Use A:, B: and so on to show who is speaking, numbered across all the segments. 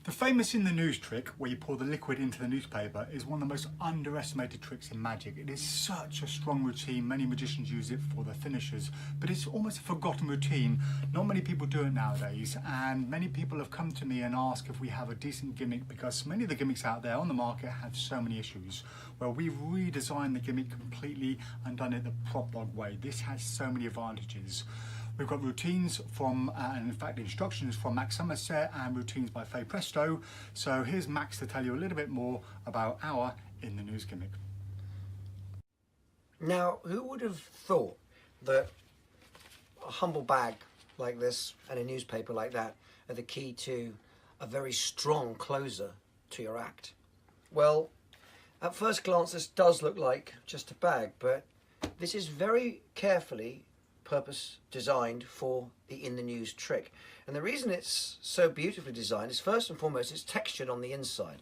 A: The famous in the news trick, where you pour the liquid into the newspaper, is one of the most underestimated tricks in magic. It is such a strong routine, many magicians use it for their finishes, but it's almost a forgotten routine. Not many people do it nowadays, and many people have come to me and asked if we have a decent gimmick, because many of the gimmicks out there on the market have so many issues. Well, we've redesigned the gimmick completely and done it the prop dog way. This has so many advantages. We've got routines from, and in fact instructions from Max Somerset and routines by Faye Presto. So here's Max to tell you a little bit more about our In the News gimmick.
B: Now, who would have thought that a humble bag like this and a newspaper like that are the key to a very strong closer to your act? Well, at first glance this does look like just a bag, but this is very carefully purpose designed for the In the News trick. And the reason it's so beautifully designed is, first and foremost, it's textured on the inside.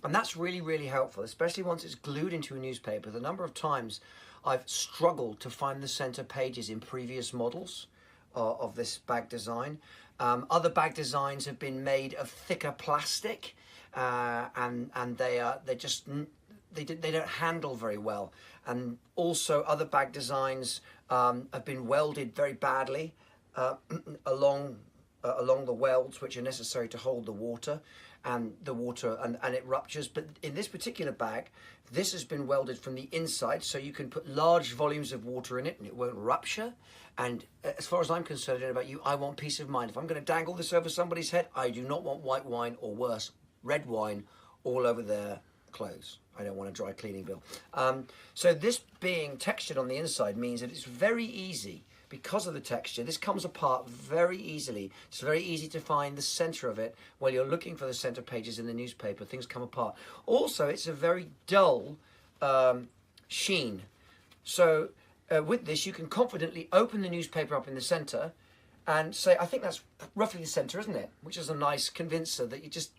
B: And that's really, really helpful, especially once it's glued into a newspaper. The number of times I've struggled to find the center pages in previous models of this bag design. Other bag designs have been made of thicker plastic, and they don't handle very well. And also other bag designs have been welded very badly along the welds which are necessary to hold the water, and it ruptures. But in this particular bag, this has been welded from the inside, so you can put large volumes of water in it and it won't rupture. And as far as I'm concerned about you, I want peace of mind. If I'm going to dangle this over somebody's head, I do not want white wine, or worse, red wine, all over their clothes. I don't want a dry cleaning bill. So this being textured on the inside means that it's very easy, because of the texture. This comes apart very easily. It's very easy to find the center of it while you're looking for the center pages in the newspaper. Things come apart. Also, it's a very dull sheen. So with this, you can confidently open the newspaper up in the center and say, I think that's roughly the center, isn't it? Which is a nice convincer that you just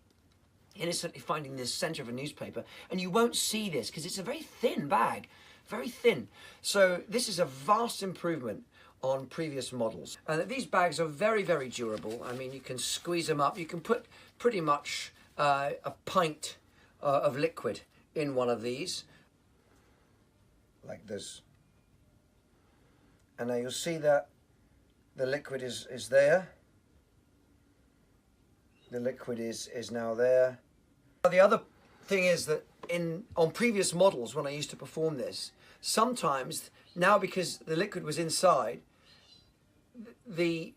B: innocently finding the center of a newspaper, and you won't see this because it's a very thin bag, very thin. So this is a vast improvement on previous models, and these bags are very, very durable. I mean, you can squeeze them up. You can put pretty much a pint of liquid in one of these, like this, and now you'll see that the liquid is there. The liquid is now there. The other thing is that on previous models, when I used to perform this, sometimes now, because the liquid was inside, the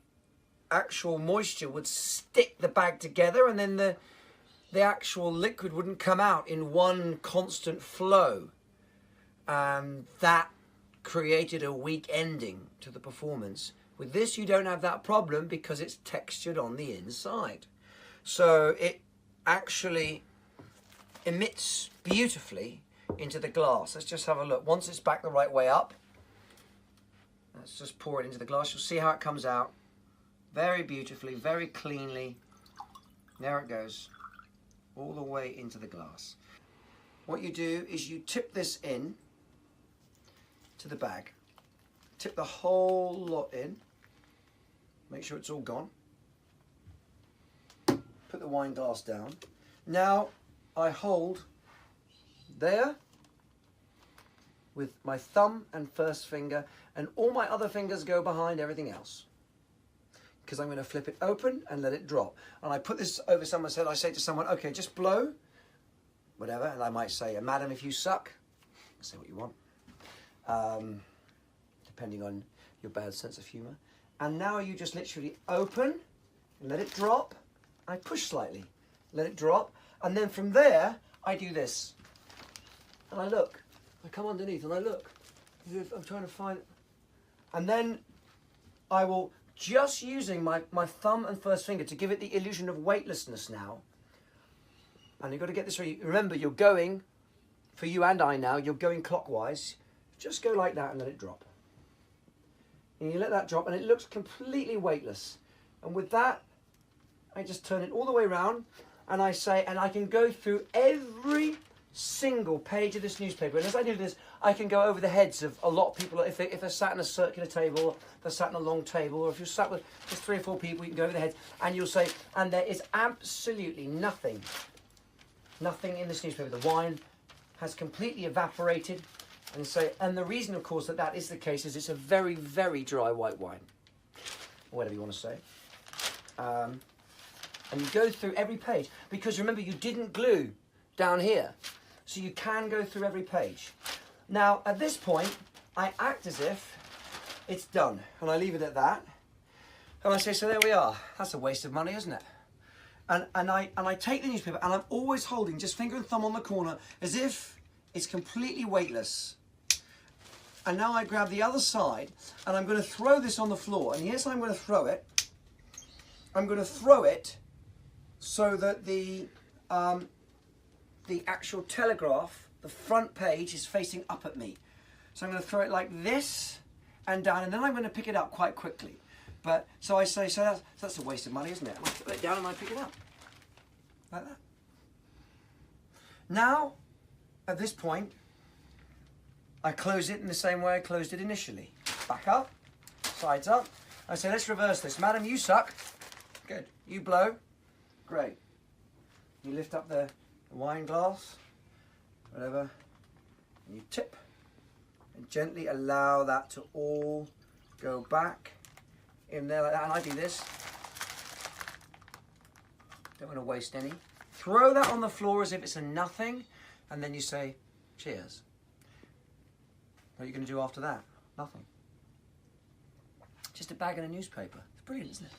B: actual moisture would stick the bag together, and then the actual liquid wouldn't come out in one constant flow, and that created a weak ending to the performance. With this, you don't have that problem because it's textured on the inside. So it actually emits beautifully into the glass. Let's just have a look. Once it's back the right way up, let's just pour it into the glass. You'll see how it comes out very beautifully, very cleanly. There it goes, all the way into the glass. What you do is you tip this in to the bag. Tip the whole lot in. Make sure it's all gone. Put the wine glass down. Now I hold there with my thumb and first finger, and all my other fingers go behind everything else, because I'm going to flip it open and let it drop. And I put this over someone's head. I say to someone, okay, just blow, whatever. And I might say, madam, if you suck, say what you want, depending on your bad sense of humor. And now you just literally open and let it drop. I push slightly, let it drop, and then from there I do this, and I look. I come underneath and I look, as if I'm trying to find it. And then I will, just using my thumb and first finger to give it the illusion of weightlessness now. And you've got to get this right. Remember, you're going, for you and I now, you're going clockwise. Just go like that and let it drop. And you let that drop and it looks completely weightless. And with that, I just turn it all the way around, and I say, and I can go through every single page of this newspaper. And as I do this, I can go over the heads of a lot of people. If they're sat in a circular table, if they're sat in a long table, or if you're sat with just 3 or 4 people, you can go over the heads, and you'll say, and there is absolutely nothing in this newspaper. The wine has completely evaporated. And the reason, of course, that is the case is it's a very, very dry white wine, or whatever you want to say. And you go through every page, because remember, you didn't glue down here, so you can go through every page. Now, at this point, I act as if it's done, and I leave it at that. And I say, so there we are. That's a waste of money, isn't it? And I take the newspaper, and I'm always holding just finger and thumb on the corner, as if it's completely weightless. And now I grab the other side, and I'm going to throw this on the floor. And here's how I'm going to throw it. I'm going to throw it so that the actual Telegraph, the front page, is facing up at me. So I'm going to throw it like this and down, and then I'm going to pick it up quite quickly. But so I say, so that's a waste of money, isn't it? And I put it down and I pick it up like that. Now, at this point, I close it in the same way I closed it initially. Back up, sides up. I say, let's reverse this. Madam, you suck. Good. You blow. Great. You lift up the wine glass, whatever, and you tip, and gently allow that to all go back in there like that. And I do this. Don't want to waste any. Throw that on the floor as if it's a nothing, and then you say, cheers. What are you going to do after that? Nothing. Just a bag and a newspaper. It's brilliant, isn't it?